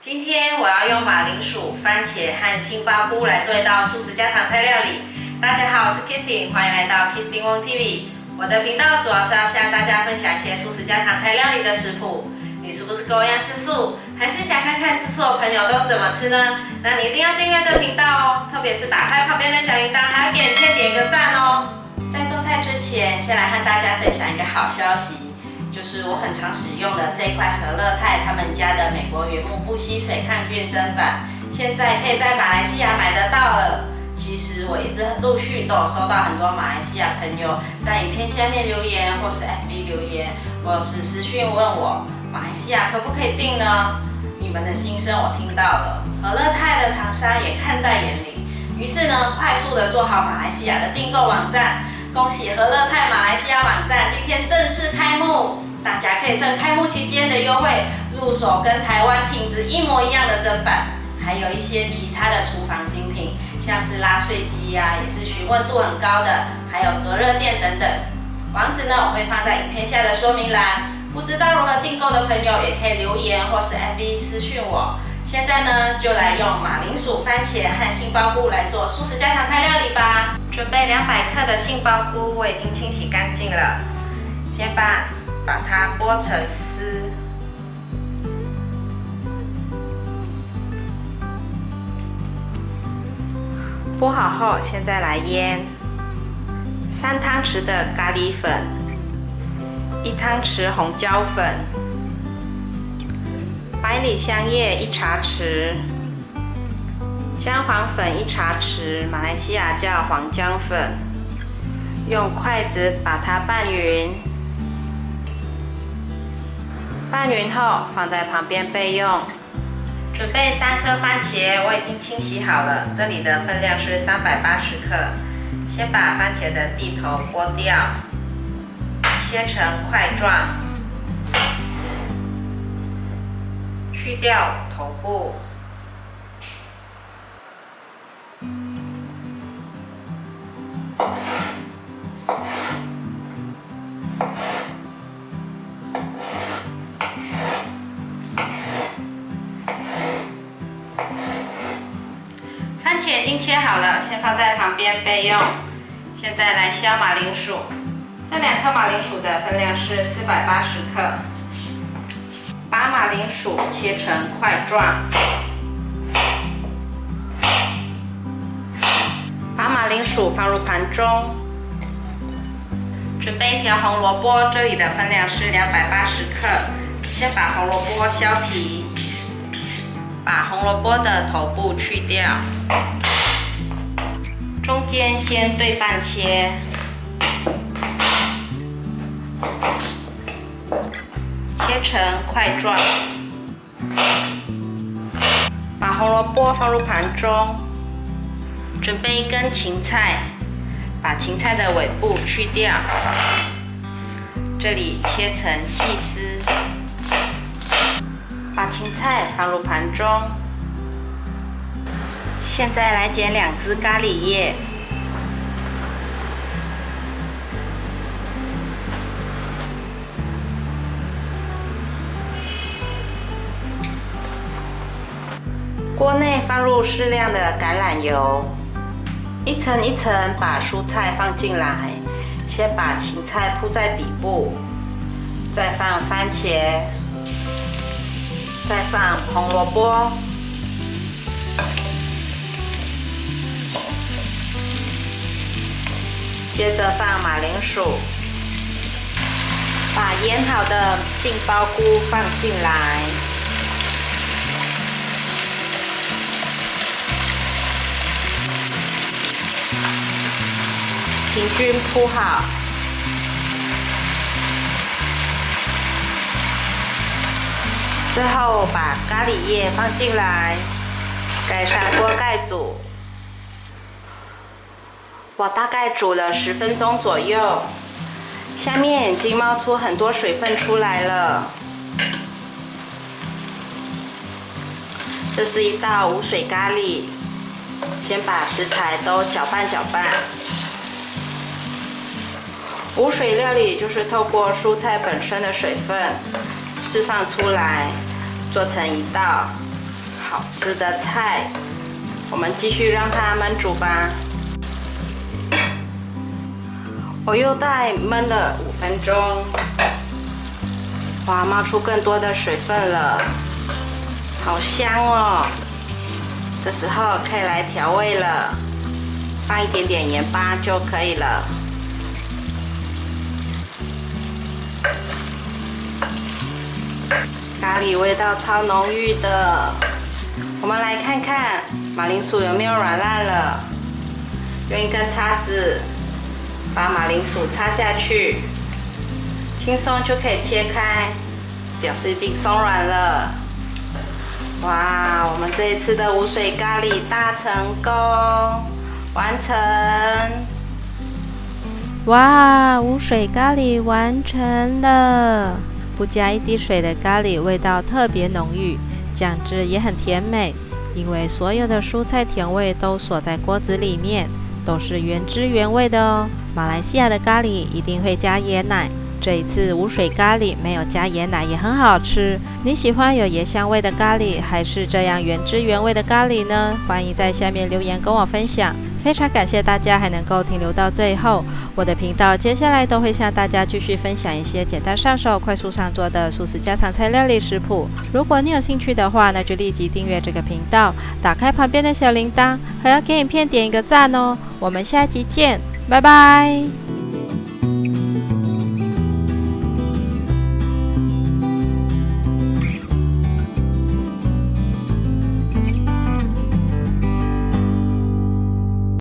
今天我要用马铃薯、番茄和杏鲍菇来做一道素食家常菜料理。大家好，我是 Kristin， 欢迎来到 Kristin Wong TV。我的频道主要是要向大家分享一些素食家常菜料理的食谱。你是不是跟我一样吃素？还是想看看吃素的朋友都怎么吃呢？那你一定要订阅这个频道哦，特别是打开旁边的小铃铛，还要点一个赞哦。在做菜之前，先来和大家分享一个好消息。就是我很常使用的这一块和乐泰他们家的美国原木不吸水抗菌砧板，现在可以在马来西亚买得到了。其实我一直陆续都有收到很多马来西亚朋友在影片下面留言，或是 FB 留言，或是私讯问我马来西亚可不可以订呢？你们的心声我听到了，和乐泰的厂商也看在眼里，于是呢，快速的做好马来西亚的订购网站。恭喜和乐泰马来西亚网站今天正式开幕，大家可以趁开幕期间的优惠入手跟台湾品质一模一样的砧板，还有一些其他的厨房精品，像是拉碎机啊，也是询问度很高的，还有隔热垫等等。网址呢，我会放在影片下的说明栏，不知道如何订购的朋友也可以留言或是 FB 私讯我。现在呢，就来用马铃薯、番茄和杏鲍菇来做素食家常菜料理吧。准备200克的杏鲍菇，我已经清洗干净了。先把它剥成丝，剥好后，现在来腌。3汤匙的咖喱粉，1汤匙红椒粉。百里香叶1茶匙，姜黄粉1茶匙，马来西亚叫黄姜粉，用筷子把它拌匀。拌匀后放在旁边备用。准备3颗番茄，我已经清洗好了，这里的分量是380克。先把番茄的蒂头剥掉，切成块状。去掉头部，番茄已经切好了，先放在旁边备用。现在来削马铃薯，这2颗马铃薯的分量是480克。把马铃薯切成块状，把马铃薯放入盘中。准备1条红萝卜，这里的分量是280克。先把红萝卜削皮，把红萝卜的头部去掉，中间先对半切。切成块状，把红萝卜放入盘中。准备1根芹菜，把芹菜的尾部去掉，这里切成细丝。把芹菜放入盘中。现在来剪2支咖喱叶。锅内放入适量的橄榄油，一层一层把蔬菜放进来。先把芹菜铺在底部，再放番茄，再放红萝卜，接着放马铃薯，把腌好的杏鲍菇放进来。平均铺好，之后把咖喱叶放进来，盖上锅盖煮。我大概煮了10分钟左右，下面已经冒出很多水分出来了。这是一道无水咖喱，先把食材都搅拌搅拌。无水料理就是透过蔬菜本身的水分释放出来，做成一道好吃的菜。我们继续让它焖煮吧。我又再焖了5分钟，哇，冒出更多的水分了，好香哦！这时候可以来调味了，放一点点盐巴就可以了。咖喱味道超浓郁的，我们来看看马铃薯有没有软烂了。用一根叉子把马铃薯插下去，轻松就可以切开，表示已经松软了。哇，我们这一次的无水咖喱大成功，完成！哇，无水咖喱完成了！不加一滴水的咖喱味道特别浓郁，酱汁也很甜美，因为所有的蔬菜甜味都锁在锅子里面，都是原汁原味的哦。马来西亚的咖喱一定会加椰奶，这一次无水咖喱没有加椰奶也很好吃。你喜欢有椰香味的咖喱，还是这样原汁原味的咖喱呢？欢迎在下面留言跟我分享。非常感谢大家还能够停留到最后，我的频道接下来都会向大家继续分享一些简单上手、快速上桌的素食家常菜料理食谱。如果你有兴趣的话，那就立即订阅这个频道，打开旁边的小铃铛，还要给影片点一个赞哦。我们下集见，拜拜。